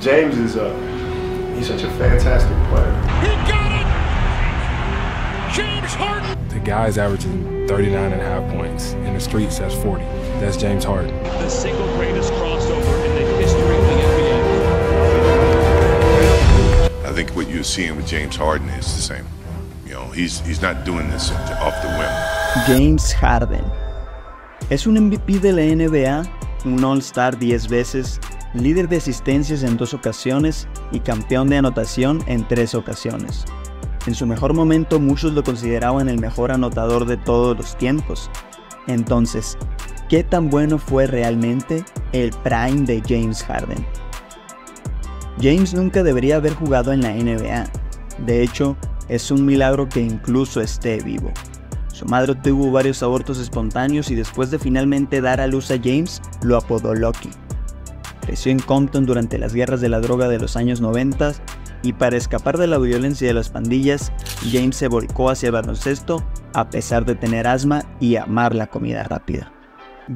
James is he's such a fantastic player. He got it! James Harden! The guy's averaging 39.5 points. In the streets, that's 40. That's James Harden. The single greatest crossover in the history of the NBA. I think what you're seeing with James Harden is the same. You know, he's not doing this off the whim. James Harden. Es un MVP de la NBA, un All-Star 10 veces, líder de asistencias en 2 ocasiones y campeón de anotación en 3 ocasiones. En su mejor momento muchos lo consideraban el mejor anotador de todos los tiempos. Entonces, ¿qué tan bueno fue realmente el prime de James Harden? James nunca debería haber jugado en la NBA. De hecho, es un milagro que incluso esté vivo. Su madre tuvo varios abortos espontáneos y después de finalmente dar a luz a James, lo apodó Lucky. Creció en Compton durante las guerras de la droga de los años 90 y para escapar de la violencia de las pandillas, James se volcó hacia el baloncesto a pesar de tener asma y amar la comida rápida.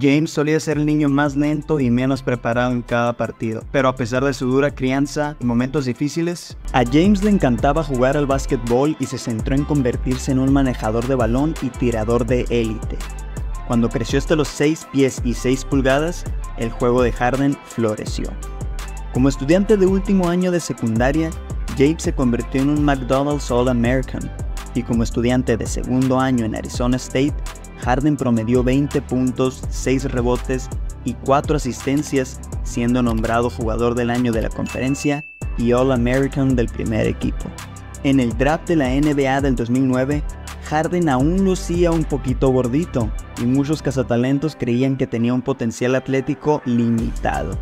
James solía ser el niño más lento y menos preparado en cada partido, pero a pesar de su dura crianza y momentos difíciles, a James le encantaba jugar al básquetbol y se centró en convertirse en un manejador de balón y tirador de élite. Cuando creció hasta los 6 pies y 6 pulgadas, el juego de Harden floreció. Como estudiante de último año de secundaria, James se convirtió en un McDonald's All-American, y como estudiante de segundo año en Arizona State, Harden promedió 20 puntos, 6 rebotes y 4 asistencias, siendo nombrado jugador del año de la conferencia y All-American del primer equipo. En el draft de la NBA del 2009, Harden aún lucía un poquito gordito y muchos cazatalentos creían que tenía un potencial atlético limitado.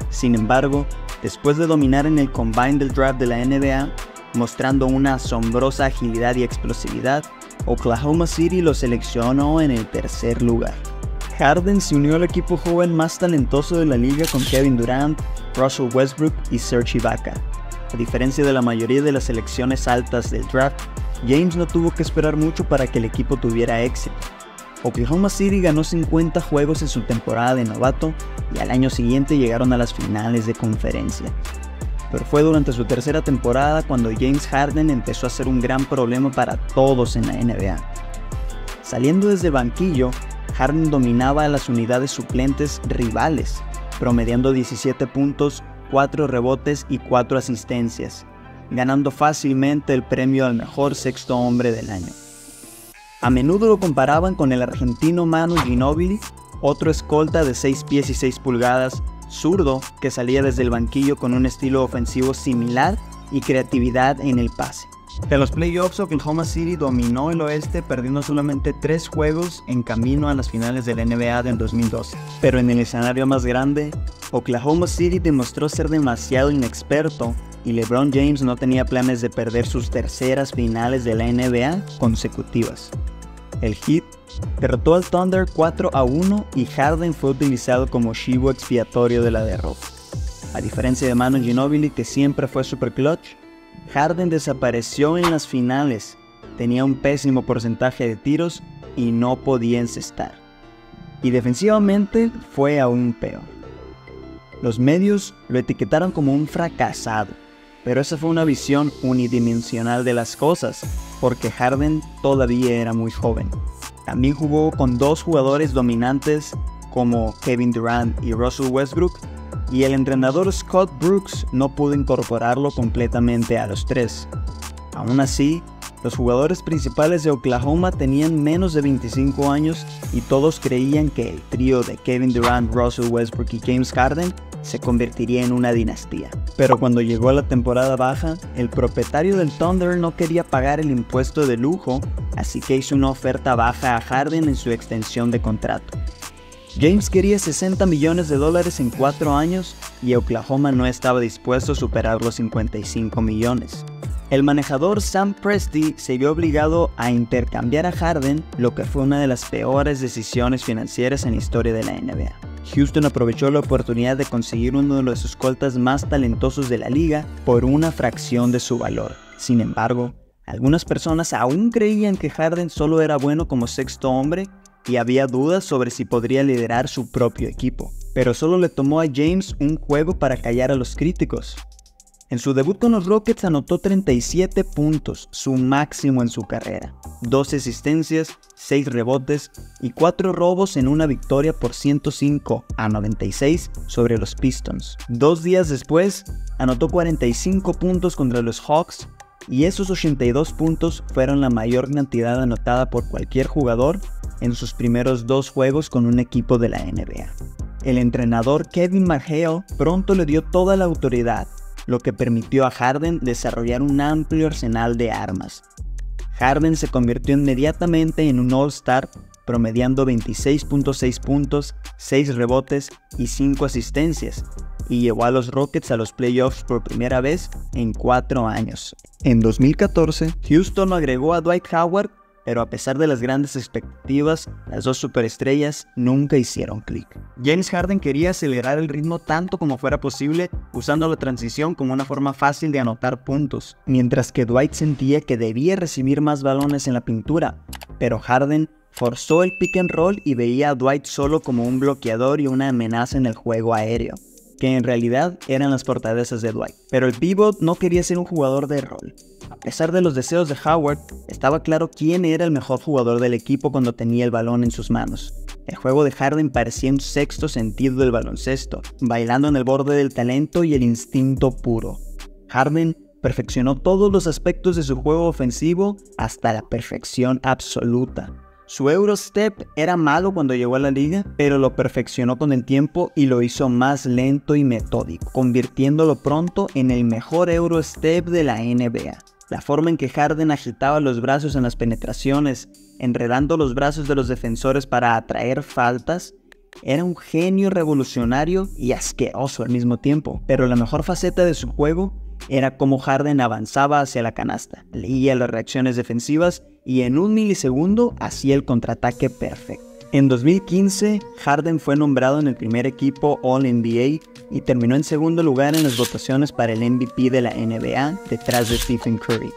Sin embargo, después de dominar en el combine del draft de la NBA, mostrando una asombrosa agilidad y explosividad, Oklahoma City lo seleccionó en el tercer lugar. Harden se unió al equipo joven más talentoso de la liga con Kevin Durant, Russell Westbrook y Serge Ibaka. A diferencia de la mayoría de las selecciones altas del draft, James no tuvo que esperar mucho para que el equipo tuviera éxito. Oklahoma City ganó 50 juegos en su temporada de novato y al año siguiente llegaron a las finales de conferencia. Pero fue durante su tercera temporada cuando James Harden empezó a ser un gran problema para todos en la NBA. Saliendo desde el banquillo, Harden dominaba a las unidades suplentes rivales, promediando 17 puntos, 4 rebotes y 4 asistencias, ganando fácilmente el premio al mejor sexto hombre del año. A menudo lo comparaban con el argentino Manu Ginóbili, otro escolta de 6 pies y 6 pulgadas, zurdo que salía desde el banquillo con un estilo ofensivo similar y creatividad en el pase. En los playoffs, Oklahoma City dominó el oeste perdiendo solamente 3 juegos en camino a las finales de la NBA del 2012. Pero en el escenario más grande, Oklahoma City demostró ser demasiado inexperto y LeBron James no tenía planes de perder sus terceras finales de la NBA consecutivas. El Heat derrotó al Thunder 4-1 y Harden fue utilizado como chivo expiatorio de la derrota. A diferencia de Manu Ginóbili, que siempre fue super clutch, Harden desapareció en las finales, tenía un pésimo porcentaje de tiros y no podía encestar. Y defensivamente fue aún peor. Los medios lo etiquetaron como un fracasado, pero esa fue una visión unidimensional de las cosas, porque Harden todavía era muy joven. También jugó con 2 jugadores dominantes como Kevin Durant y Russell Westbrook, y el entrenador Scott Brooks no pudo incorporarlo completamente a los 3. Aún así, los jugadores principales de Oklahoma tenían menos de 25 años y todos creían que el trío de Kevin Durant, Russell Westbrook y James Harden se convertiría en una dinastía. Pero cuando llegó a la temporada baja, el propietario del Thunder no quería pagar el impuesto de lujo, así que hizo una oferta baja a Harden en su extensión de contrato. James quería $60 millones en 4 años y Oklahoma no estaba dispuesto a superar los 55 millones. El manejador Sam Presti se vio obligado a intercambiar a Harden, lo que fue una de las peores decisiones financieras en la historia de la NBA. Houston aprovechó la oportunidad de conseguir uno de los escoltas más talentosos de la liga por una fracción de su valor. Sin embargo, algunas personas aún creían que Harden solo era bueno como sexto hombre y había dudas sobre si podría liderar su propio equipo. pero solo le tomó a James un juego para callar a los críticos. En su debut con los Rockets anotó 37 puntos, su máximo en su carrera, 12 asistencias, 6 rebotes y 4 robos en una victoria por 105-96 sobre los Pistons. 2 días después, anotó 45 puntos contra los Hawks y esos 82 puntos fueron la mayor cantidad anotada por cualquier jugador en sus primeros 2 juegos con un equipo de la NBA. El entrenador Kevin McHale pronto le dio toda la autoridad, lo que permitió a Harden desarrollar un amplio arsenal de armas. Harden se convirtió inmediatamente en un All-Star, promediando 26.6 puntos, 6 rebotes y 5 asistencias, y llevó a los Rockets a los playoffs por primera vez en 4 años. En 2014, Houston agregó a Dwight Howard, pero a pesar de las grandes expectativas, las dos superestrellas nunca hicieron clic. James Harden quería acelerar el ritmo tanto como fuera posible, usando la transición como una forma fácil de anotar puntos, mientras que Dwight sentía que debía recibir más balones en la pintura, pero Harden forzó el pick and roll y veía a Dwight solo como un bloqueador y una amenaza en el juego aéreo, que en realidad eran las fortalezas de Dwight. Pero el pivot no quería ser un jugador de rol. A pesar de los deseos de Howard, estaba claro quién era el mejor jugador del equipo cuando tenía el balón en sus manos. El juego de Harden parecía un sexto sentido del baloncesto, bailando en el borde del talento y el instinto puro. Harden perfeccionó todos los aspectos de su juego ofensivo hasta la perfección absoluta. Su Eurostep era malo cuando llegó a la liga, pero lo perfeccionó con el tiempo y lo hizo más lento y metódico, convirtiéndolo pronto en el mejor Eurostep de la NBA. La forma en que Harden agitaba los brazos en las penetraciones, enredando los brazos de los defensores para atraer faltas, era un genio revolucionario y asqueroso al mismo tiempo. Pero la mejor faceta de su juego era cómo Harden avanzaba hacia la canasta, leía las reacciones defensivas y en un milisegundo hacía el contraataque perfecto. En 2015, Harden fue nombrado en el primer equipo All-NBA y terminó en segundo lugar en las votaciones para el MVP de la NBA, detrás de Stephen Curry.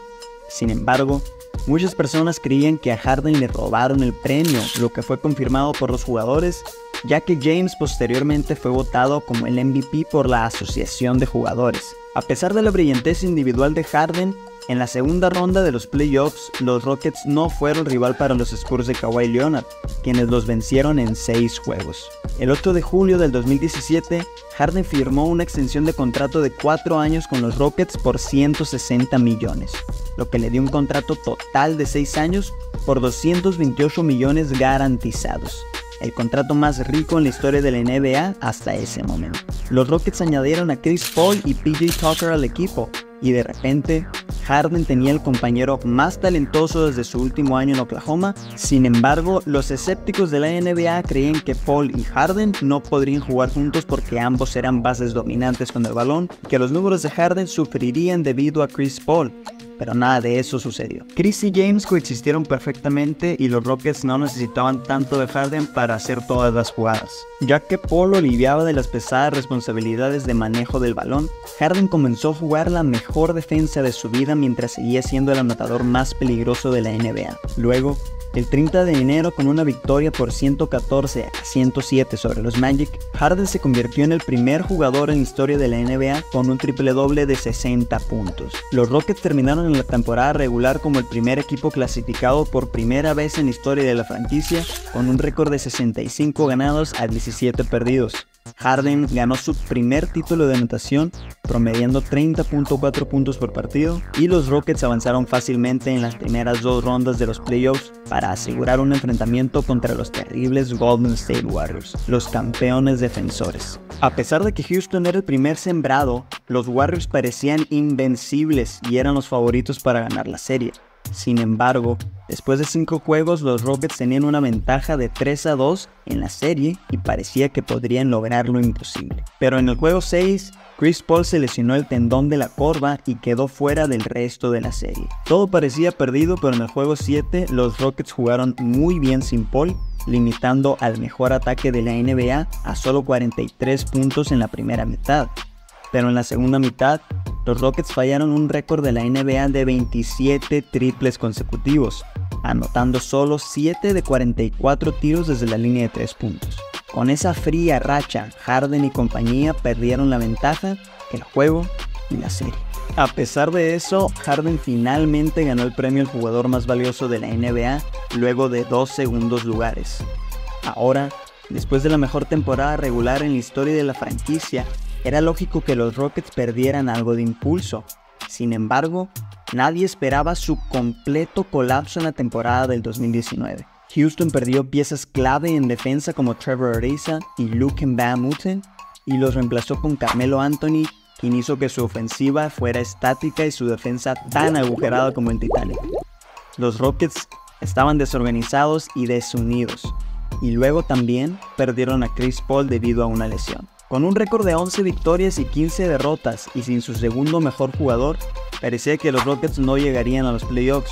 Sin embargo, muchas personas creían que a Harden le robaron el premio, lo que fue confirmado por los jugadores, ya que James posteriormente fue votado como el MVP por la Asociación de Jugadores. A pesar de la brillantez individual de Harden, en la segunda ronda de los playoffs, los Rockets no fueron rival para los Spurs de Kawhi Leonard, quienes los vencieron en 6 juegos. El 8 de julio del 2017, Harden firmó una extensión de contrato de 4 años con los Rockets por 160 millones, lo que le dio un contrato total de 6 años por 228 millones garantizados, el contrato más rico en la historia de la NBA hasta ese momento. Los Rockets añadieron a Chris Paul y PJ Tucker al equipo, y de repente, Harden tenía el compañero más talentoso desde su último año en Oklahoma. Sin embargo, los escépticos de la NBA creían que Paul y Harden no podrían jugar juntos porque ambos eran bases dominantes con el balón y que los números de Harden sufrirían debido a Chris Paul. Pero nada de eso sucedió. Chris y James coexistieron perfectamente y los Rockets no necesitaban tanto de Harden para hacer todas las jugadas. Ya que Paul lo aliviaba de las pesadas responsabilidades de manejo del balón, Harden comenzó a jugar la mejor defensa de su vida mientras seguía siendo el anotador más peligroso de la NBA. Luego, el 30 de enero, con una victoria por 114-107 sobre los Magic, Harden se convirtió en el primer jugador en la historia de la NBA con un triple doble de 60 puntos. Los Rockets terminaron en la temporada regular como el primer equipo clasificado por primera vez en la historia de la franquicia, con un récord de 65 ganados a 17 perdidos. Harden ganó su primer título de anotación, promediando 30.4 puntos por partido, y los Rockets avanzaron fácilmente en las primeras 2 rondas de los playoffs para asegurar un enfrentamiento contra los terribles Golden State Warriors, los campeones defensores. A pesar de que Houston era el primer sembrado, los Warriors parecían invencibles y eran los favoritos para ganar la serie. Sin embargo, después de 5 juegos, los Rockets tenían una ventaja de 3-2 en la serie y parecía que podrían lograr lo imposible. Pero en el juego 6, Chris Paul se lesionó el tendón de la corva y quedó fuera del resto de la serie. Todo parecía perdido, pero en el juego 7 los Rockets jugaron muy bien sin Paul, limitando al mejor ataque de la NBA a solo 43 puntos en la primera mitad. Pero en la segunda mitad, los Rockets fallaron un récord de la NBA de 27 triples consecutivos, anotando solo 7 de 44 tiros desde la línea de 3 puntos. Con esa fría racha, Harden y compañía perdieron la ventaja, el juego y la serie. A pesar de eso, Harden finalmente ganó el premio al jugador más valioso de la NBA luego de 2 segundos lugares. Ahora, después de la mejor temporada regular en la historia de la franquicia, era lógico que los Rockets perdieran algo de impulso. Sin embargo, nadie esperaba su completo colapso en la temporada del 2019. Houston perdió piezas clave en defensa como Trevor Ariza y Luke Mbah a Moute y los reemplazó con Carmelo Anthony, quien hizo que su ofensiva fuera estática y su defensa tan agujerada como el Titanic. Los Rockets estaban desorganizados y desunidos, y luego también perdieron a Chris Paul debido a una lesión. Con un récord de 11 victorias y 15 derrotas y sin su segundo mejor jugador, parecía que los Rockets no llegarían a los playoffs,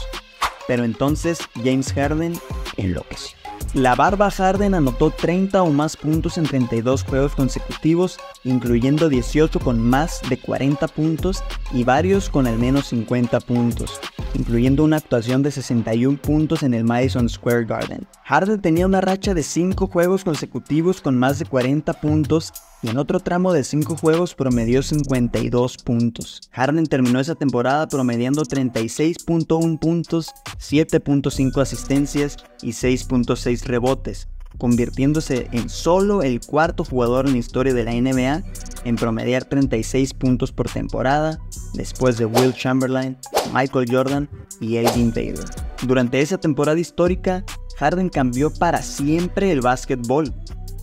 pero entonces James Harden enloqueció. La Barba Harden anotó 30 o más puntos en 32 juegos consecutivos, incluyendo 18 con más de 40 puntos y varios con al menos 50 puntos, incluyendo una actuación de 61 puntos en el Madison Square Garden. Harden tenía una racha de 5 juegos consecutivos con más de 40 puntos y en otro tramo de 5 juegos promedió 52 puntos. Harden terminó esa temporada promediando 36.1 puntos, 7.5 asistencias y 6.6 rebotes, convirtiéndose en solo el cuarto jugador en la historia de la NBA en promediar 36 puntos por temporada, después de Wilt Chamberlain, Michael Jordan y Elgin Baylor. Durante esa temporada histórica, Harden cambió para siempre el básquetbol.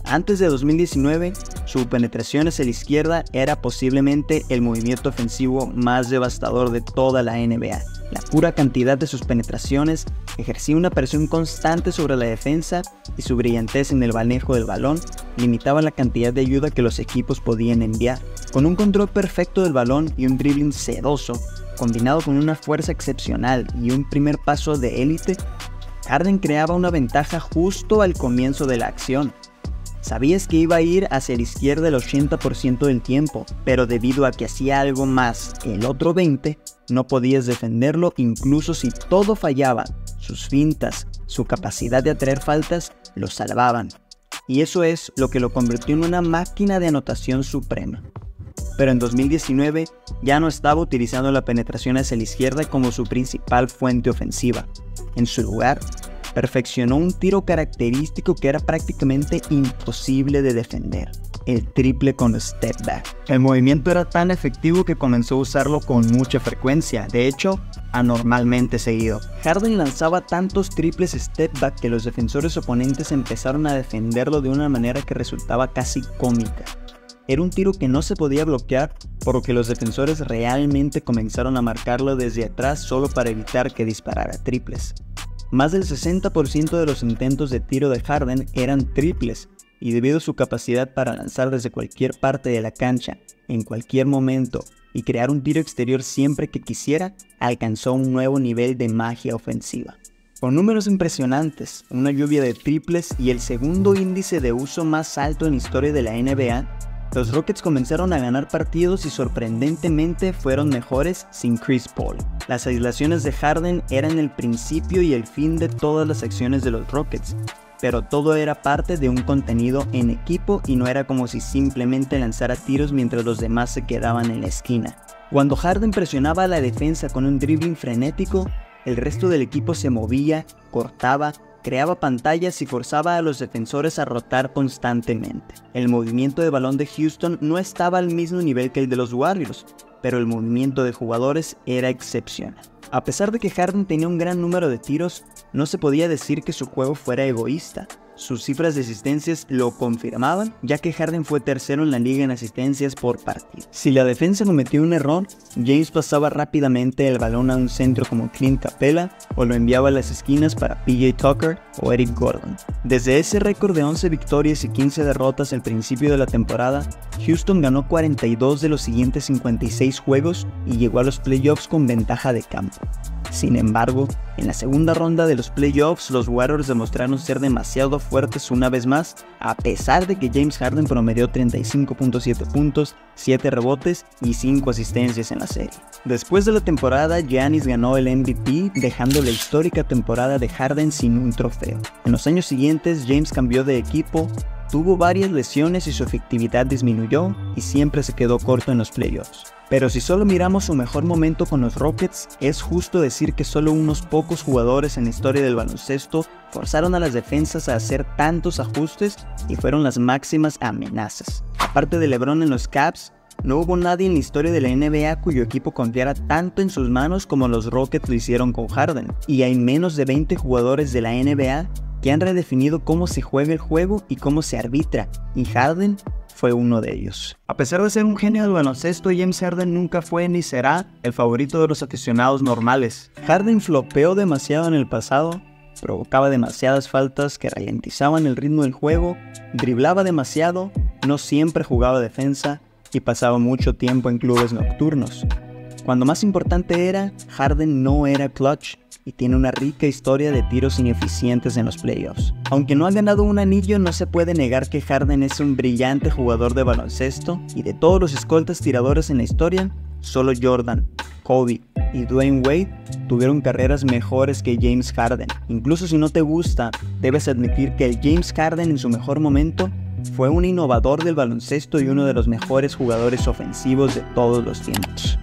Antes de 2019, su penetración hacia la izquierda era posiblemente el movimiento ofensivo más devastador de toda la NBA. La pura cantidad de sus penetraciones ejercía una presión constante sobre la defensa y su brillantez en el manejo del balón limitaba la cantidad de ayuda que los equipos podían enviar. Con un control perfecto del balón y un dribbling sedoso, combinado con una fuerza excepcional y un primer paso de élite, Harden creaba una ventaja justo al comienzo de la acción. Sabías que iba a ir hacia la izquierda el 80% del tiempo, pero debido a que hacía algo más el otro 20%, no podías defenderlo incluso si todo fallaba. Sus fintas, su capacidad de atraer faltas, lo salvaban. Y eso es lo que lo convirtió en una máquina de anotación suprema. Pero en 2019 ya no estaba utilizando la penetración hacia la izquierda como su principal fuente ofensiva. En su lugar, perfeccionó un tiro característico que era prácticamente imposible de defender: el triple con step back. El movimiento era tan efectivo que comenzó a usarlo con mucha frecuencia, de hecho, anormalmente seguido. Harden lanzaba tantos triples step back que los defensores oponentes empezaron a defenderlo de una manera que resultaba casi cómica. Era un tiro que no se podía bloquear, por lo que los defensores realmente comenzaron a marcarlo desde atrás solo para evitar que disparara triples. Más del 60% de los intentos de tiro de Harden eran triples, y debido a su capacidad para lanzar desde cualquier parte de la cancha, en cualquier momento, y crear un tiro exterior siempre que quisiera, alcanzó un nuevo nivel de magia ofensiva. Con números impresionantes, una lluvia de triples y el segundo índice de uso más alto en la historia de la NBA, los Rockets comenzaron a ganar partidos y sorprendentemente fueron mejores sin Chris Paul. Las aislaciones de Harden eran el principio y el fin de todas las acciones de los Rockets, pero todo era parte de un contenido en equipo y no era como si simplemente lanzara tiros mientras los demás se quedaban en la esquina. Cuando Harden presionaba a la defensa con un dribbling frenético, el resto del equipo se movía, cortaba, creaba pantallas y forzaba a los defensores a rotar constantemente. El movimiento de balón de Houston no estaba al mismo nivel que el de los Warriors, pero el movimiento de jugadores era excepcional. A pesar de que Harden tenía un gran número de tiros, no se podía decir que su juego fuera egoísta. Sus cifras de asistencias lo confirmaban, ya que Harden fue tercero en la liga en asistencias por partido. Si la defensa cometió un error, James pasaba rápidamente el balón a un centro como Clint Capela o lo enviaba a las esquinas para PJ Tucker o Eric Gordon. Desde ese récord de 11 victorias y 15 derrotas al principio de la temporada, Houston ganó 42 de los siguientes 56 juegos y llegó a los playoffs con ventaja de campo. Sin embargo, en la segunda ronda de los playoffs, los Warriors demostraron ser demasiado fuertes una vez más, a pesar de que James Harden promedió 35.7 puntos, 7 rebotes y 5 asistencias en la serie. Después de la temporada, Giannis ganó el MVP, dejando la histórica temporada de Harden sin un trofeo. En los años siguientes, James cambió de equipo, tuvo varias lesiones y su efectividad disminuyó y siempre se quedó corto en los playoffs. Pero si solo miramos su mejor momento con los Rockets, es justo decir que solo unos pocos jugadores en la historia del baloncesto forzaron a las defensas a hacer tantos ajustes y fueron las máximas amenazas. Aparte de LeBron en los Cavs, no hubo nadie en la historia de la NBA cuyo equipo confiara tanto en sus manos como los Rockets lo hicieron con Harden. Y hay menos de 20 jugadores de la NBA que han redefinido cómo se juega el juego y cómo se arbitra, y Harden fue uno de ellos. A pesar de ser un genio del baloncesto, James Harden nunca fue ni será el favorito de los aficionados normales. Harden flopeó demasiado en el pasado, provocaba demasiadas faltas que ralentizaban el ritmo del juego, driblaba demasiado, no siempre jugaba defensa y pasaba mucho tiempo en clubes nocturnos. Cuando más importante era, Harden no era clutch y tiene una rica historia de tiros ineficientes en los playoffs. Aunque no ha ganado un anillo, no se puede negar que Harden es un brillante jugador de baloncesto, y de todos los escoltas tiradores en la historia, solo Jordan, Kobe y Dwayne Wade tuvieron carreras mejores que James Harden. Incluso si no te gusta, debes admitir que el James Harden en su mejor momento fue un innovador del baloncesto y uno de los mejores jugadores ofensivos de todos los tiempos.